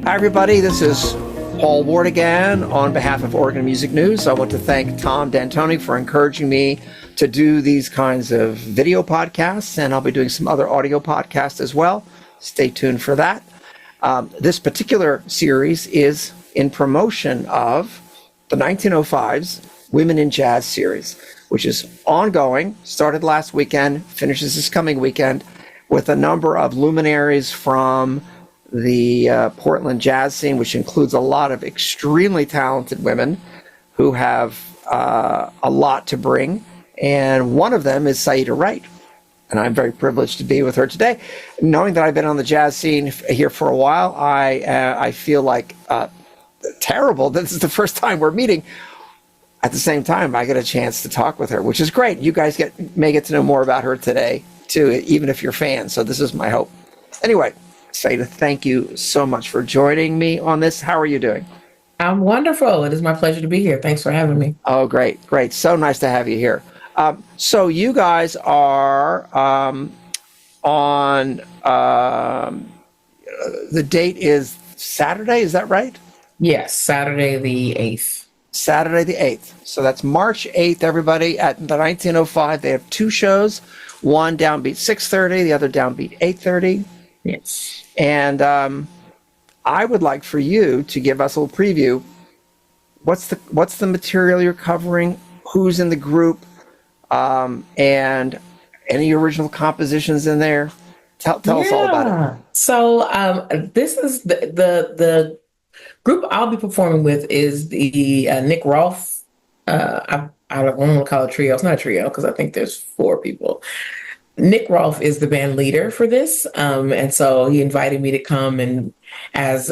Hi, everybody. This is Paul Ward again on behalf of Oregon Music News. I want to thank Tom D'Antoni for encouraging me to do these kinds of video podcasts, and I'll be doing some other audio podcasts as well. Stay tuned for that. This particular series is in promotion of the 1905's Women in Jazz series, which is ongoing, started last weekend, finishes this coming weekend, with a number of luminaries from the Portland jazz scene, which includes a lot of extremely talented women who have a lot to bring. And one of them is Saeeda Wright. And I'm very privileged to be with her today. Knowing that I've been on the jazz scene here for a while, I feel like terrible that this is the first time we're meeting. At the same time, I get a chance to talk with her, which is great. You guys may get to know more about her today, too, even if you're fans. So this is my hope. Anyway, Saeeda, thank you so much for joining me on this. How are you doing? I'm wonderful. It is my pleasure to be here. Thanks for having me. Oh, great. So nice to have you here. So you guys are on, the date is Saturday, is that right? Yes, Saturday the 8th. Saturday the 8th. So that's March 8th, everybody, at the 1905. They have two shows, one downbeat 6:30, the other downbeat 8:30. Yes. And I would like for you to give us a little preview. What's the material you're covering? Who's in the group? And any original compositions in there? Tell us all about it. So this is the group I'll be performing with is the Nick Rolfe. I don't want to call it a trio. It's not a trio because I think there's four people. Nick Rolfe is the band leader for this, and so he invited me to come, and as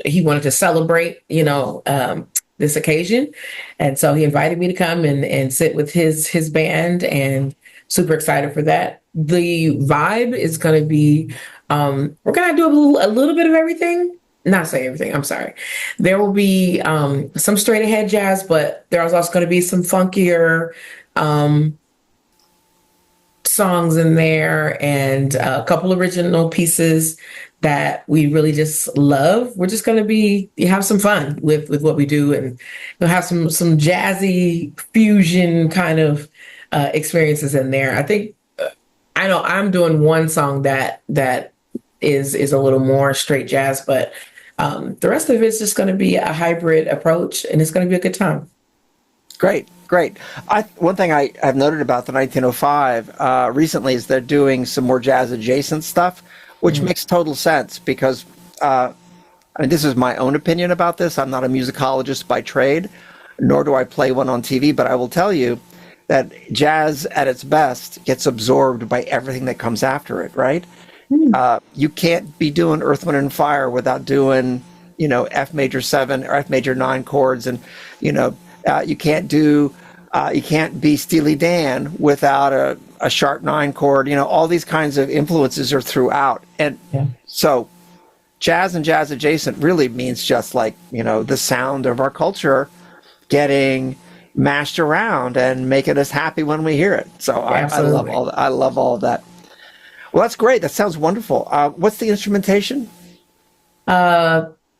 he wanted to celebrate, this occasion, and so he invited me to come and sit with his band, and super excited for that. The vibe is going to be we're going to do a little bit of everything. Not say everything. I'm sorry. There will be some straight ahead jazz, but there's also going to be some funkier songs in there and a couple original pieces that we really just love. We're just going to have some fun with what we do, and we'll have some jazzy fusion kind of experiences in there. I think I know I'm doing one song that is a little more straight jazz, but the rest of it's just going to be a hybrid approach, and it's going to be a good time. Great. One thing I've noted about the 1905 recently is they're doing some more jazz adjacent stuff, which makes total sense because, this is my own opinion about this. I'm not a musicologist by trade, nor do I play one on TV, but I will tell you that jazz at its best gets absorbed by everything that comes after it, right? You can't be doing Earth, Wind, and Fire without doing, F major 7 or F major 9 chords, and, you can't be Steely Dan without a sharp 9 chord. All these kinds of influences are throughout. And so jazz and jazz adjacent really means just like, the sound of our culture getting mashed around and making us happy when we hear it. So I love all that. I love all of that. Well, that's great. That sounds wonderful. What's the instrumentation?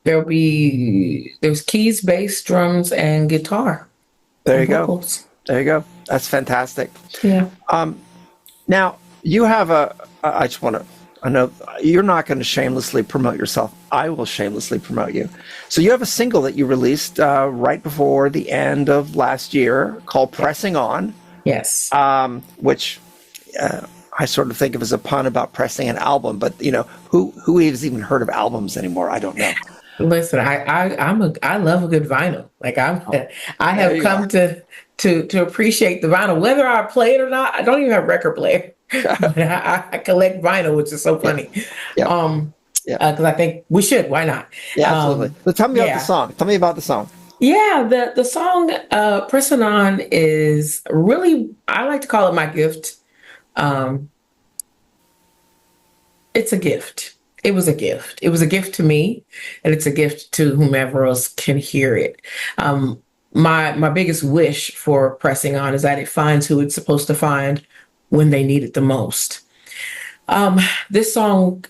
There's keys, bass, drums, and guitar. There you go. That's fantastic. Yeah. Now you have I know you're not going to shamelessly promote yourself. I will shamelessly promote you. So you have a single that you released right before the end of last year called Pressing On. Yes. Which I sort of think of as a pun about pressing an album, but who has even heard of albums anymore? I don't know. Listen, I love a good vinyl. Like I have come to appreciate the vinyl, whether I play it or not. I don't even have a record player, but I collect vinyl, which is so funny. Because I think we should. Why not? Yeah, absolutely. But tell me about the song. Tell me about the song. Yeah, the song "Pressing On" is really, I like to call it my gift. It's a gift. It was a gift. It was a gift to me, and it's a gift to whomever else can hear it. My biggest wish for Pressing On is that it finds who it's supposed to find when they need it the most. This song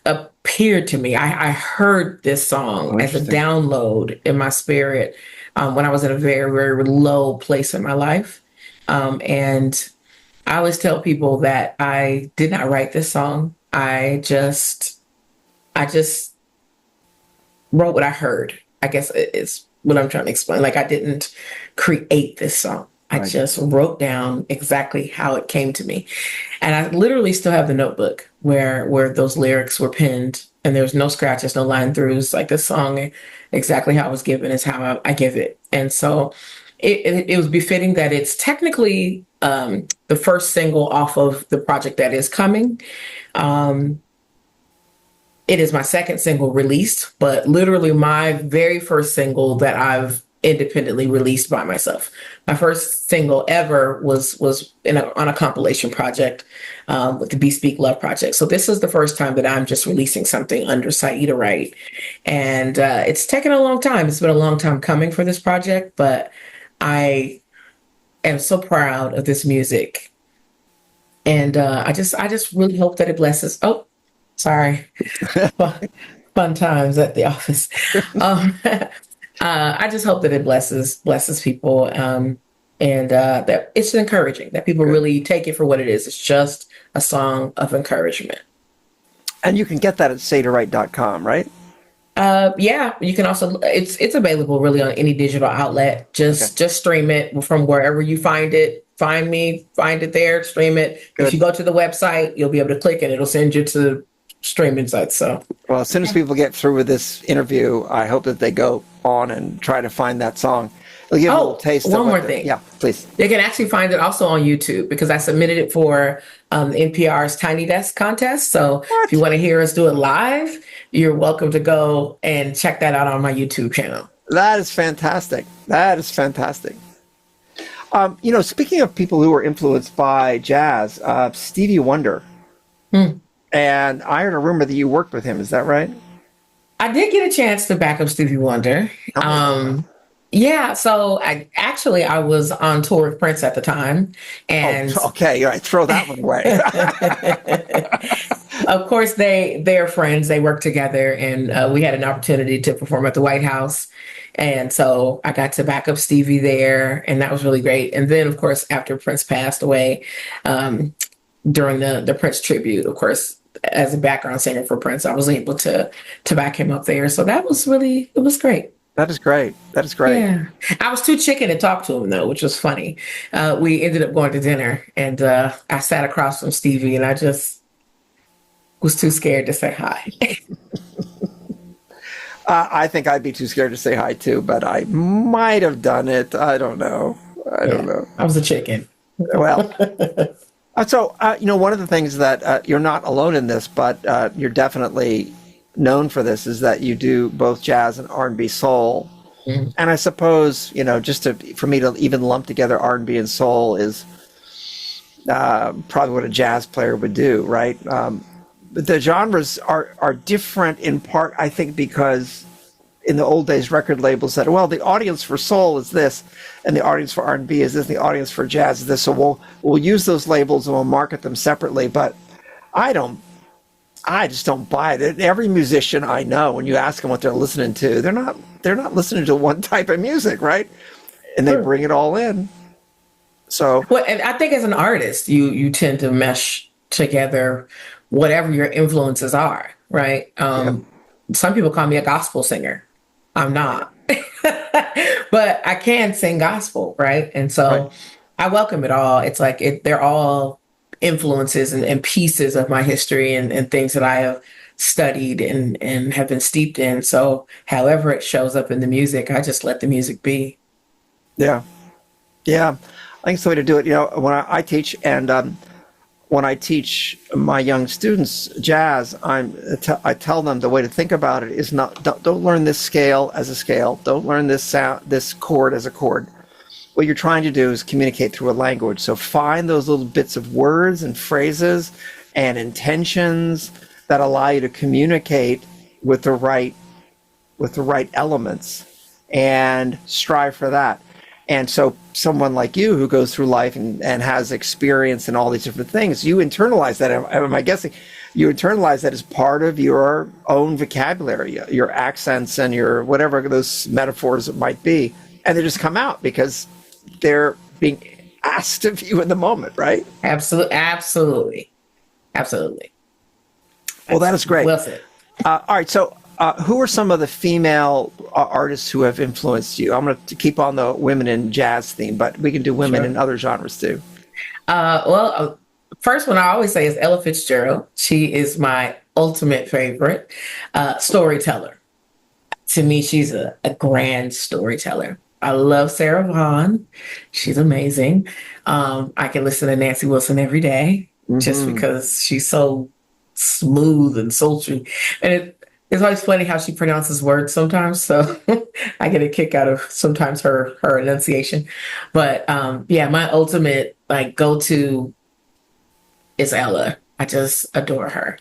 appeared to me. I heard this song as a Interesting. download in my spirit when I was in a very, very low place in my life. And I always tell people that I did not write this song. I just wrote what I heard. I guess is what I'm trying to explain. Like I didn't create this song. I Right. just wrote down exactly how it came to me. And I literally still have the notebook where those lyrics were penned and there's no scratches, no line throughs. Like this song, exactly how it was given is how I give it. And so it was befitting that it's technically the first single off of the project that is coming. Um, it is my second single released, but literally my very first single that I've independently released by myself. My first single ever was on a compilation project with the Be Speak Love project. So this is the first time that I'm just releasing something under Saeeda Wright, and it's taken a long time. It's been a long time coming for this project, but I am so proud of this music, and I just really hope that it blesses. Oh, sorry. Fun times at the office. Um, I just hope that it blesses people, and that it's encouraging, that people Good. really take it for what it is. It's just a song of encouragement. And you can get that at saidawright.com, right? Yeah, you can also it's available really on any digital outlet. Okay. Just stream it from wherever you find it. Find me, find it there, stream it. Good. If you go to the website, you'll be able to click and it'll send you to streaming sites. So Well, as soon as people get through with this interview, I hope that they go on and try to find that song. It'll give them a little taste of one more what thing. Yeah, please. They can actually find it also on YouTube because I submitted it for NPR's Tiny Desk contest. So if you want to hear us do it live, you're welcome to go and check that out on my YouTube channel. That is fantastic. That is fantastic. Speaking of people who were influenced by jazz, Stevie Wonder. And I heard a rumor that you worked with him. Is that right? I did get a chance to back up Stevie Wonder. Yeah, so I was on tour with Prince at the time, and Okay, all right, throw that one away. of course they're friends. They work together, and we had an opportunity to perform at the White House, and so I got to back up Stevie there, and that was really great. And then, of course, after Prince passed away, during the Prince tribute, of course, as a background singer for Prince, I was able to back him up there. So it was great. That is great. That is great. Yeah. I was too chicken to talk to him though, which was funny. We ended up going to dinner and I sat across from Stevie and I just was too scared to say hi. I think I'd be too scared to say hi too, but I might have done it. I don't know. I don't know. I was a chicken. Well, one of the things that you're not alone in this, but you're definitely known for this, is that you do both jazz and R&B soul. And I suppose, for me to even lump together R&B and soul is probably what a jazz player would do, right? But the genres are different in part, I think, because in the old days, record labels said, well, the audience for soul is this, and the audience for R&B is this, and the audience for jazz is this. So we'll use those labels and we'll market them separately. But I just don't buy it. Every musician I know, when you ask them what they're listening to, they're not listening to one type of music, right? And they bring it all in. So, well, and I think as an artist, you tend to mesh together whatever your influences are, right? Some people call me a gospel singer. I'm not, but I can sing gospel, right? And so I welcome it all. It's like they're all influences and pieces of my history and things that I have studied and have been steeped in. So however it shows up in the music, I just let the music be. Yeah. I think it's the way to do it. When I teach, and when I teach my young students jazz, I tell them the way to think about it is don't learn this scale as a scale. Don't learn this chord as a chord. What you're trying to do is communicate through a language. So find those little bits of words and phrases and intentions that allow you to communicate with the right elements, and strive for that. And so someone like you who goes through life and has experience in all these different things, you internalize that. Am I guessing? you internalize that as part of your own vocabulary, your accents and your whatever those metaphors it might be, and they just come out because they're being asked of you in the moment, right? Absolutely. Well, that is great. Well said. All right, so who are some of the female artists who have influenced you? I'm going to keep on the women in jazz theme, but we can do women in other genres too. First one I always say is Ella Fitzgerald. She is my ultimate favorite storyteller. To me, she's a grand storyteller. I love Sarah Vaughan. She's amazing. I can listen to Nancy Wilson every day just because she's so smooth and sultry. And it's always funny how she pronounces words sometimes. So I get a kick out of sometimes her enunciation. But yeah, my ultimate like go-to is Ella. I just adore her.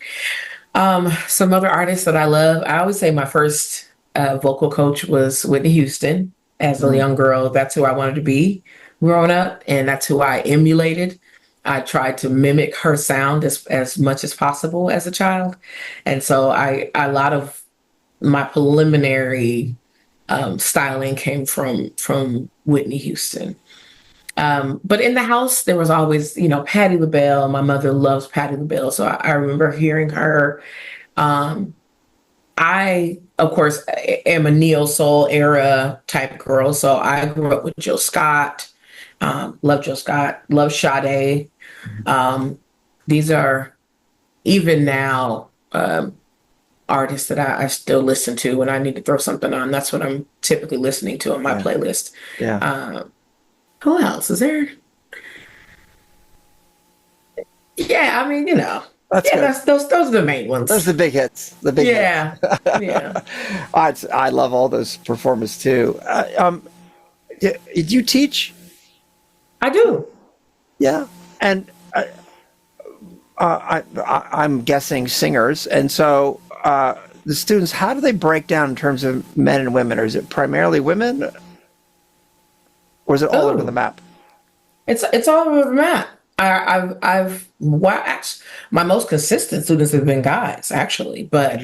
Some other artists that I love, I always say my first vocal coach was Whitney Houston. As a young girl, that's who I wanted to be growing up, and that's who I emulated. I tried to mimic her sound as much as possible as a child. And so a lot of my preliminary styling came from Whitney Houston. But in the house, there was always, Patti LaBelle. My mother loves Patti LaBelle. So I remember hearing her. I, of course, am a neo soul era type girl. So I grew up with Jill Scott, love Jill Scott, love Sade. These are even now artists that I still listen to when I need to throw something on. That's what I'm typically listening to on my playlist. Yeah. Who else is there? Yeah, I mean, those are the main ones. Those are the big hits. The big hits. Yeah. I love all those performers too. Do you teach? I do. Yeah, and I'm guessing singers, and so the students, how do they break down in terms of men and women, or is it primarily women, or is it all over the map? It's all over the map. I've watched my most consistent students have been guys actually, but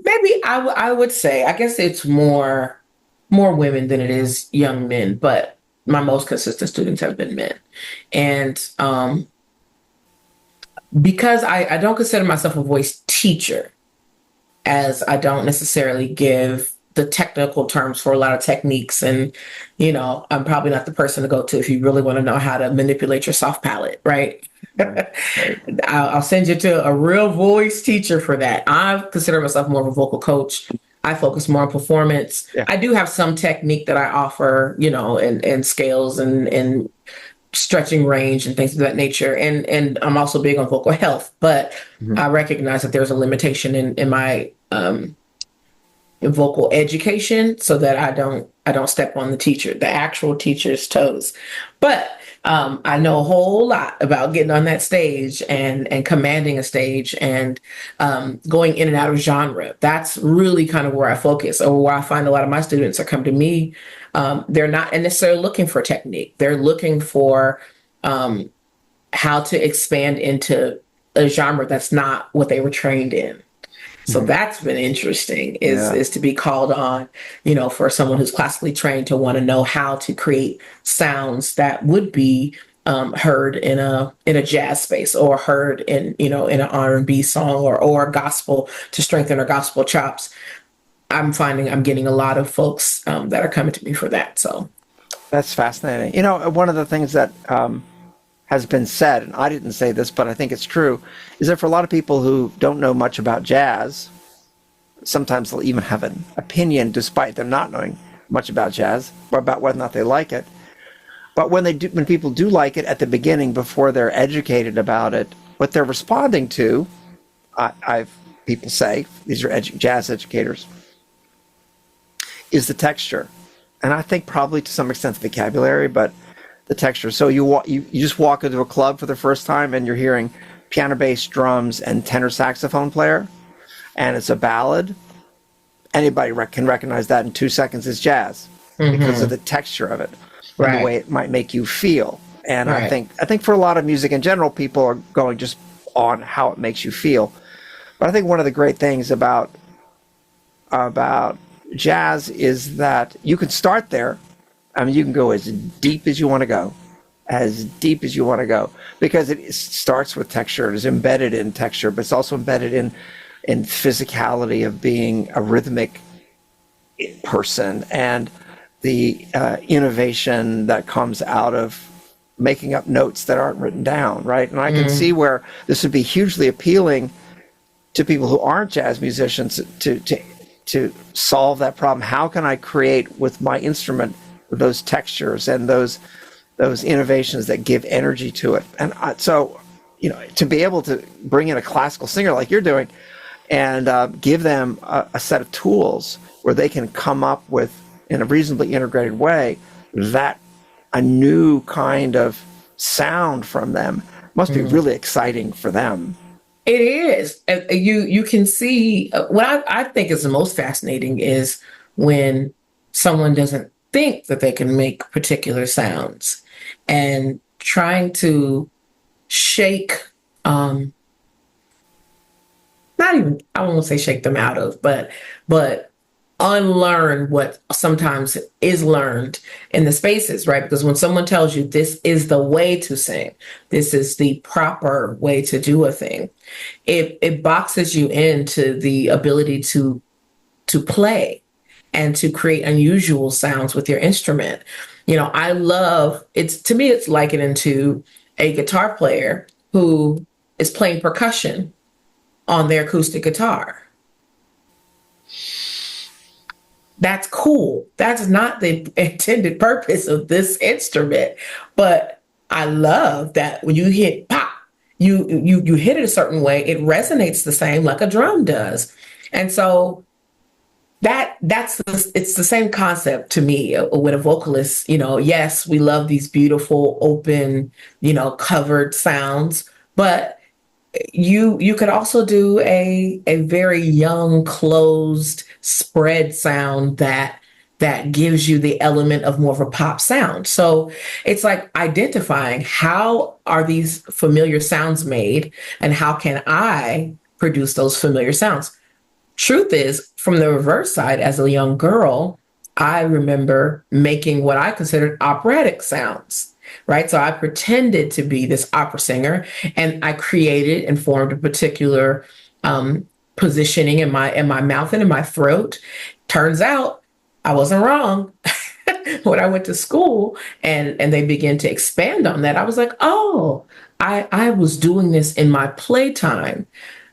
maybe I would say I guess it's more women than it is young men, but my most consistent students have been men, and because I don't consider myself a voice teacher, as I don't necessarily give the technical terms for a lot of techniques. And, I'm probably not the person to go to if you really want to know how to manipulate your soft palate, right? I'll send you to a real voice teacher for that. I consider myself more of a vocal coach. I focus more on performance. Yeah. I do have some technique that I offer, and scales and stretching range and things of that nature. And I'm also big on vocal health, but I recognize that there's a limitation in my vocal education, so that I don't step on the actual teacher's toes. But I know a whole lot about getting on that stage and commanding a stage and going in and out of genre. That's really kind of where I focus, or where I find a lot of my students are come to me. They're not necessarily looking for technique. They're looking for how to expand into a genre that's not what they were trained in. So that's been interesting is to be called on, for someone who's classically trained to want to know how to create sounds that would be heard in a jazz space, or heard in an R&B song or gospel, to strengthen our gospel chops. I'm finding I'm getting a lot of folks that are coming to me for that. So that's fascinating. One of the things that has been said, and I didn't say this, but I think it's true, is that for a lot of people who don't know much about jazz, sometimes they'll even have an opinion despite them not knowing much about jazz, or about whether or not they like it. But when people do like it at the beginning, before they're educated about it, what they're responding to, people say, these are jazz educators, is the texture. And I think probably to some extent the vocabulary, but the texture. So you just walk into a club for the first time and you're hearing piano, bass, drums, and tenor saxophone player, and it's a ballad. Anybody can recognize that in 2 seconds as jazz because of the texture of it, and the way it might make you feel. And Right. I think for a lot of music in general, people are going just on how it makes you feel. But I think one of the great things about jazz is that you can start there. I mean, you can go as deep as you want to go, as deep as you want to go, because it starts with texture. It is embedded in texture, but it's also embedded in physicality of being a rhythmic person, and the innovation that comes out of making up notes that aren't written down, right? And I can see where this would be hugely appealing to people who aren't jazz musicians to solve that problem. How can I create with my instrument those textures and those innovations that give energy to it? And so, to be able to bring in a classical singer like you're doing and give them a set of tools where they can come up with, in a reasonably integrated way, that a new kind of sound from them must be really exciting for them. It is. You can see what I think is the most fascinating is when someone doesn't think that they can make particular sounds and trying to shake, not even, I won't say shake them out of, but unlearn what sometimes is learned in the spaces, right? Because when someone tells you this is the way to sing, this is the proper way to do a thing, it boxes you into the ability to play and to create unusual sounds with your instrument. I love it's to me, it's likened into a guitar player who is playing percussion on their acoustic guitar. That's cool. That's not the intended purpose of this instrument. But I love that when you hit pop, you hit it a certain way, it resonates the same like a drum does. And so it's the same concept to me with a vocalist. Yes, we love these beautiful open, covered sounds, but you could also do a very young, closed, spread sound that gives you the element of more of a pop sound. So it's like identifying how are these familiar sounds made and how can I produce those familiar sounds. Truth is, from the reverse side, as a young girl, I remember making what I considered operatic sounds, right? So I pretended to be this opera singer, and I created and formed a particular positioning in my mouth and in my throat. Turns out I wasn't wrong. When I went to school and they began to expand on that, I was like, oh, I was doing this in my playtime.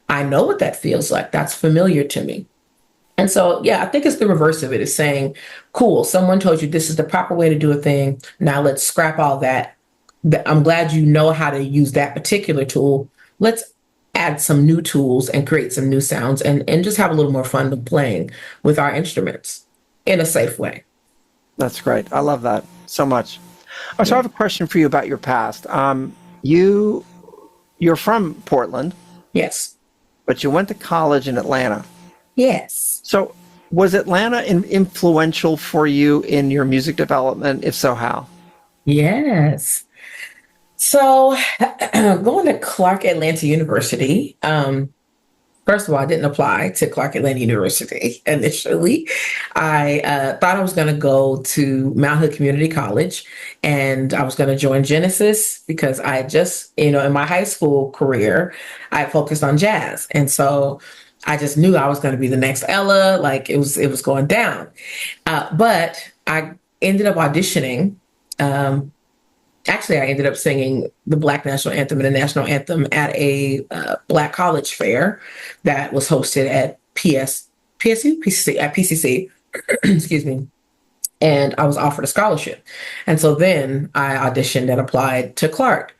I know what that feels like. That's familiar to me. And so, yeah, I think it's the reverse of it. It's saying, cool, someone told you this is the proper way to do a thing. Now let's scrap all that. I'm glad you know how to use that particular tool. Let's add some new tools and create some new sounds and just have a little more fun with playing with our instruments in a safe way. That's great. I love that so much. So I have a question for you about your past. You're from Portland. Yes. But you went to college in Atlanta. Yes. So was Atlanta influential for you in your music development? If so, how? Yes. So going to Clark Atlanta University, first of all, I didn't apply to Clark Atlanta University initially. I thought I was going to go to Mount Hood Community College and I was going to join Genesis because I had just, in my high school career, I focused on jazz. And so I just knew I was going to be the next Ella, like it was going down. But I ended up auditioning. Actually, I ended up singing the Black National Anthem and the National Anthem at a Black college fair that was hosted at PCC, excuse me. And I was offered a scholarship. And so then I auditioned and applied to Clark.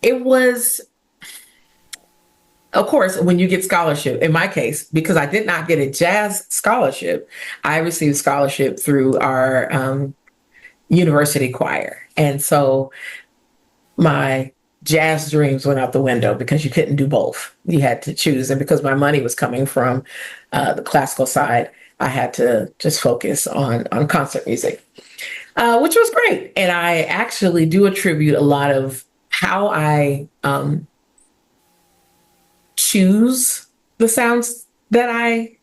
It was, of course, when you get scholarship, in my case, because I did not get a jazz scholarship, I received scholarship through our university choir. And so my jazz dreams went out the window because you couldn't do both. You had to choose. And because my money was coming from the classical side, I had to just focus on concert music. which was great. And I actually do attribute a lot of how I choose the sounds that I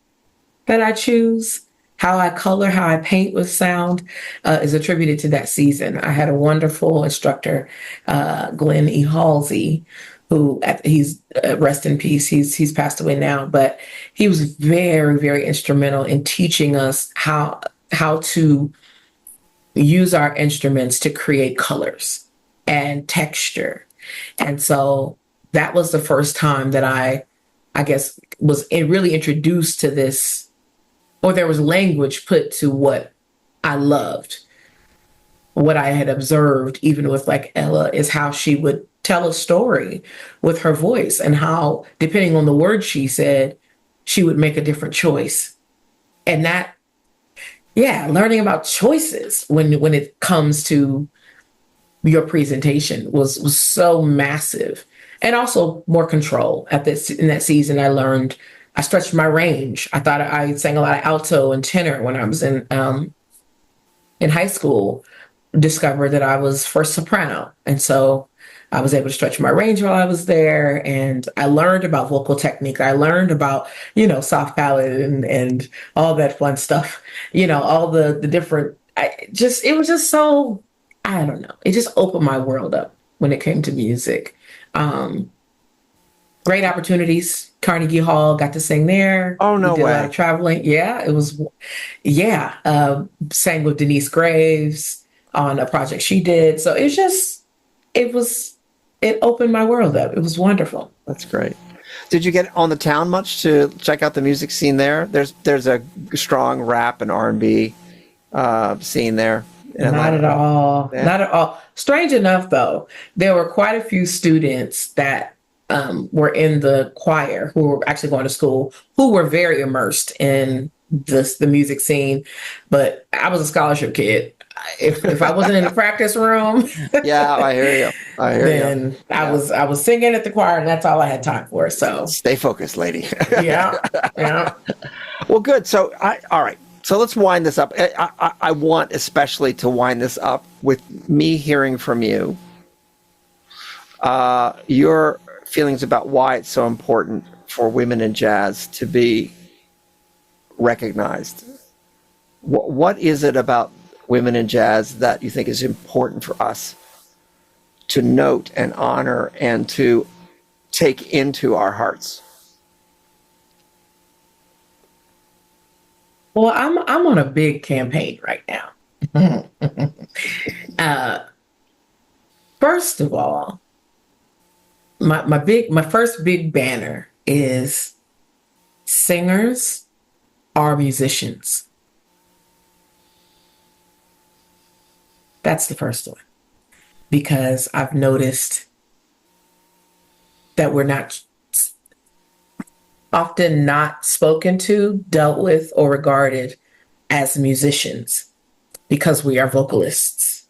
choose, how I color, how I paint with sound, is attributed to that season. I had a wonderful instructor, Glenn E. Halsey, who he's rest in peace. He's passed away now, but he was very, very instrumental in teaching us how to use our instruments to create colors and texture. And so that was the first time that I guess, was really introduced to this, or there was language put to what I loved. What I had observed, even with like Ella, is how she would tell a story with her voice, and how, depending on the word she said, she would make a different choice. And that, yeah, learning about choices when it comes to your presentation was so massive. And also more control. In that season, I stretched my range. I thought I sang a lot of alto and tenor when I was in high school. Discovered that I was first soprano, and so I was able to stretch my range while I was there. And I learned about vocal technique. I learned about soft palate and all that fun stuff. All the different. It was just so, I don't know. It just opened my world up when it came to music. Great opportunities. Carnegie Hall, got to sing there. Oh, no We did a lot way. of traveling. Yeah, it was, yeah. Sang with Denise Graves on a project she did. So it opened my world up. It was wonderful. That's great. Did you get on the town much to check out the music scene there? There's a strong rap and R&B scene there in Not Atlanta. at all. Yeah. Not at all. Strange enough, though, there were quite a few students that were in the choir who were actually going to school, who were very immersed in the music scene. But I was a scholarship kid. If I wasn't in the practice room, Yeah, I hear you. I hear you. then Yeah. I was singing at the choir, and that's all I had time for. So Stay focused, lady. yeah, yeah. Well, good. So, all right. So let's wind this up. I want especially to wind this up with me hearing from you your feelings about why it's so important for women in jazz to be recognized. What is it about women in jazz that you think is important for us to note and honor and to take into our hearts? Well, I'm on a big campaign right now. First of all, my first big banner is singers are musicians. That's the first one, because I've noticed that we're often not spoken to, dealt with, or regarded as musicians because we are vocalists.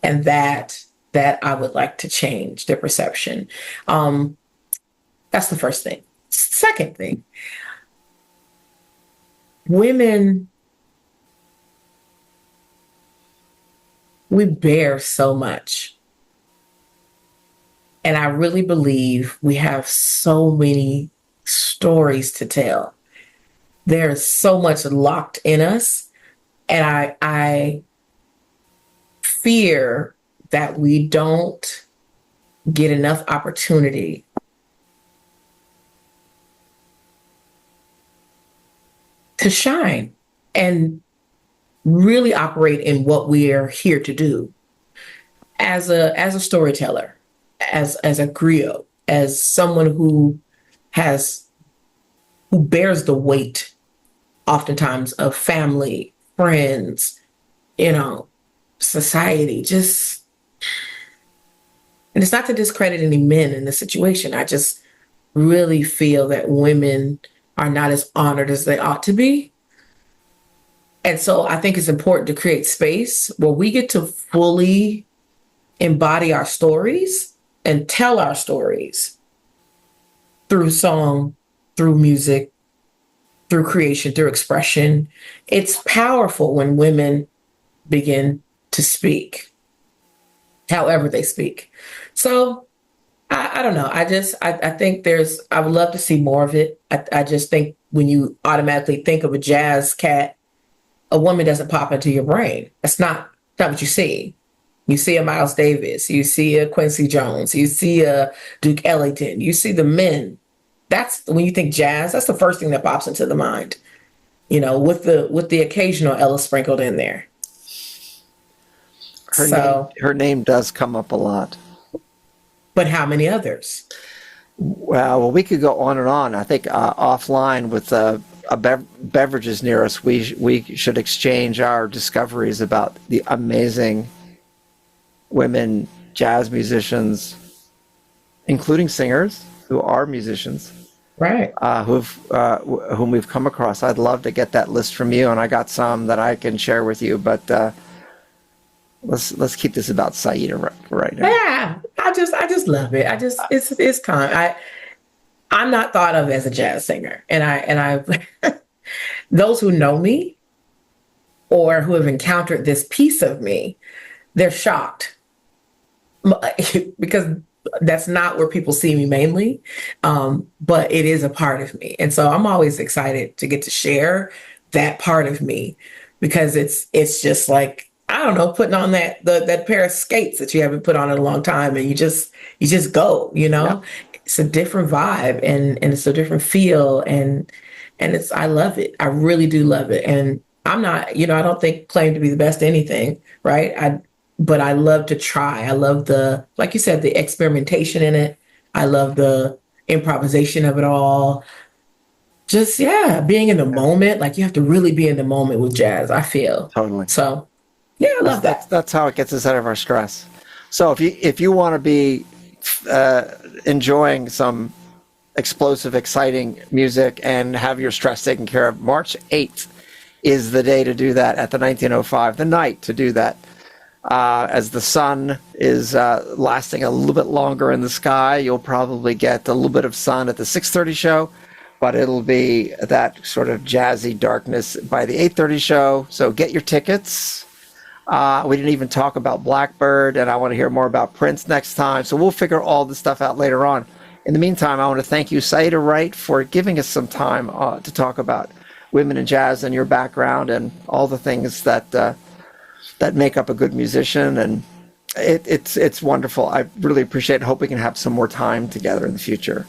And that I would like to change the perception. That's the first thing. Second thing, women, we bear so much. And I really believe we have so many stories to tell. There's so much locked in us. And I fear that we don't get enough opportunity to shine and really operate in what we are here to do as a storyteller, as a griot, as someone who bears the weight oftentimes of family, friends, society. And it's not to discredit any men in this situation. I just really feel that women are not as honored as they ought to be. And so I think it's important to create space where we get to fully embody our stories and tell our stories through song, through music, through creation, through expression. It's powerful when women begin to speak, however they speak. So I don't know. I think I would love to see more of it. I just think when you automatically think of a jazz cat, a woman doesn't pop into your brain. That's not what you see. You see a Miles Davis, you see a Quincy Jones, you see a Duke Ellington, you see the men. That's when you think jazz, that's the first thing that pops into the mind. With the occasional Ella sprinkled in there. Her name does come up a lot. But how many others? Well, we could go on and on. I think offline with beverages near us, we should exchange our discoveries about the amazing women jazz musicians, including singers who are musicians, right? Whom we've come across. I'd love to get that list from you, and I got some that I can share with you. But let's keep this about Saeeda right now. Yeah, I just love it. It's kind. I'm not thought of as a jazz singer, and I those who know me or who have encountered this piece of me, they're shocked because that's not where people see me mainly, but it is a part of me, and so I'm always excited to get to share that part of me because it's just like, I don't know, putting on that pair of skates that you haven't put on in a long time, and you just go, Yeah. It's a different vibe and it's a different feel, and I love it. I really do love it, and I'm not, I don't claim to be the best at anything, right? But I love to try. I love like you said, the experimentation in it. I love the improvisation of it all. Just, yeah, being in the moment. Like, you have to really be in the moment with jazz, I feel. Totally. So, yeah, I love that. That's how it gets us out of our stress. So if you want to be enjoying some explosive, exciting music and have your stress taken care of, March 8th is the day to do that at the 1905, the night to do that. As the sun is lasting a little bit longer in the sky, you'll probably get a little bit of sun at the 6:30 show, but it'll be that sort of jazzy darkness by the 8:30 show. So get your tickets. We didn't even talk about Blackbird, and I want to hear more about Prince next time. So we'll figure all this stuff out later on. In the meantime, I want to thank you, Saeeda Wright, for giving us some time to talk about women in jazz and your background and all the things that make up a good musician. And it's wonderful. I really appreciate it. Hope we can have some more time together in the future.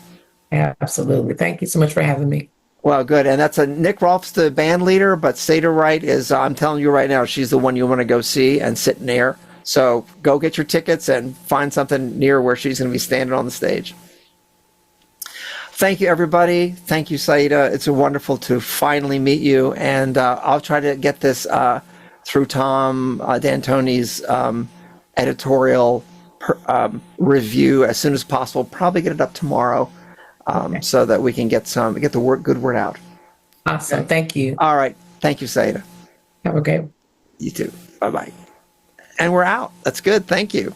Yeah, absolutely. Thank you so much for having me. Well, good. And that's Nick Rolfe's the band leader, but Saeeda Wright is, I'm telling you right now, she's the one you want to go see and sit near. So go get your tickets and find something near where she's going to be standing on the stage. Thank you, everybody. Thank you, Saeeda. It's wonderful to finally meet you. And I'll try to get this through Tom D'Antoni's editorial review as soon as possible. Probably get it up tomorrow. Okay. So that we can get the good word out. Awesome. Okay. Thank you. All right. Thank you, Saeeda. Have a good one. You too. Bye-bye. And we're out. That's good. Thank you.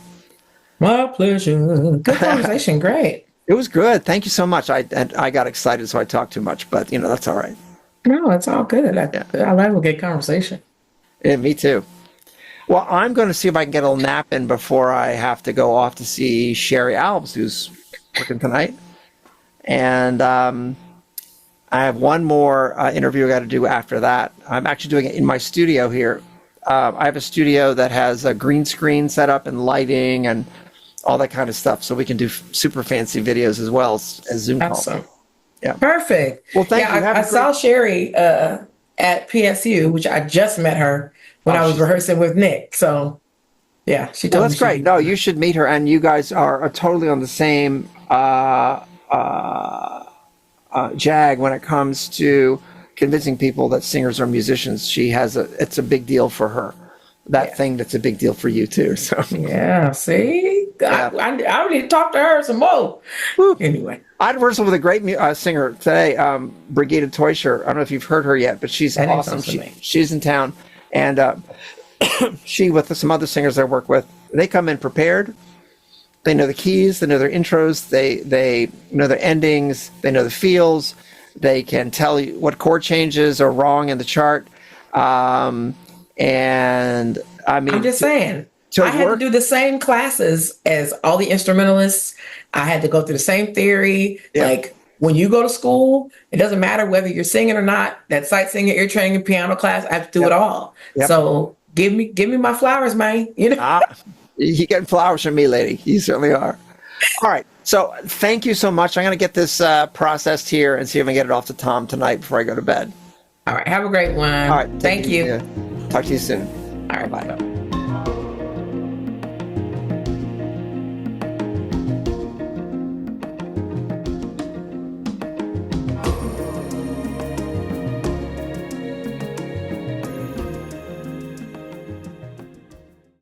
My pleasure. Good conversation. Great. It was good. Thank you so much. I got excited, so I talked too much, but that's all right. No, it's all good. I love a good conversation. Yeah, me too. Well, I'm going to see if I can get a little nap in before I have to go off to see Sherry Alves, who's working tonight. And I have one more interview I got to do after that. I'm actually doing it in my studio here. I have a studio that has a green screen set up and lighting and all that kind of stuff, so we can do super fancy videos as well as Zoom calls. Awesome. Yeah. Perfect. Well, thank you. I saw Sherry at PSU, which I just met her when I was rehearsing with Nick. So, yeah, she told me. That's great. No, you should meet her, and you guys are totally on the same jag when it comes to convincing people that singers are musicians. It's a big deal for her. That thing that's a big deal for you too. So yeah, see, yeah. I need to talk to her some more. Woo. Anyway, I had rehearsal with a great singer today, Brigida Teuscher. I don't know if you've heard her yet, but she's awesome. She's in town, and she with some other singers I work with. They come in prepared. They know the keys, they know their intros, they know their endings, they know the feels, they can tell you what chord changes are wrong in the chart, and I mean, I'm just saying. I had to do the same classes as all the instrumentalists. I had to go through the same theory. Yeah. Like when you go to school, it doesn't matter whether you're singing or not. That sight singing, ear training, piano class, I have to do it all. Yep. So give me my flowers, man. You know. You're getting flowers from me, lady. You certainly are. All right. So thank you so much. I'm going to get this processed here and see if I can get it off to Tom tonight before I go to bed. All right. Have a great one. All right. Thank you. Talk to you soon. All right. Bye.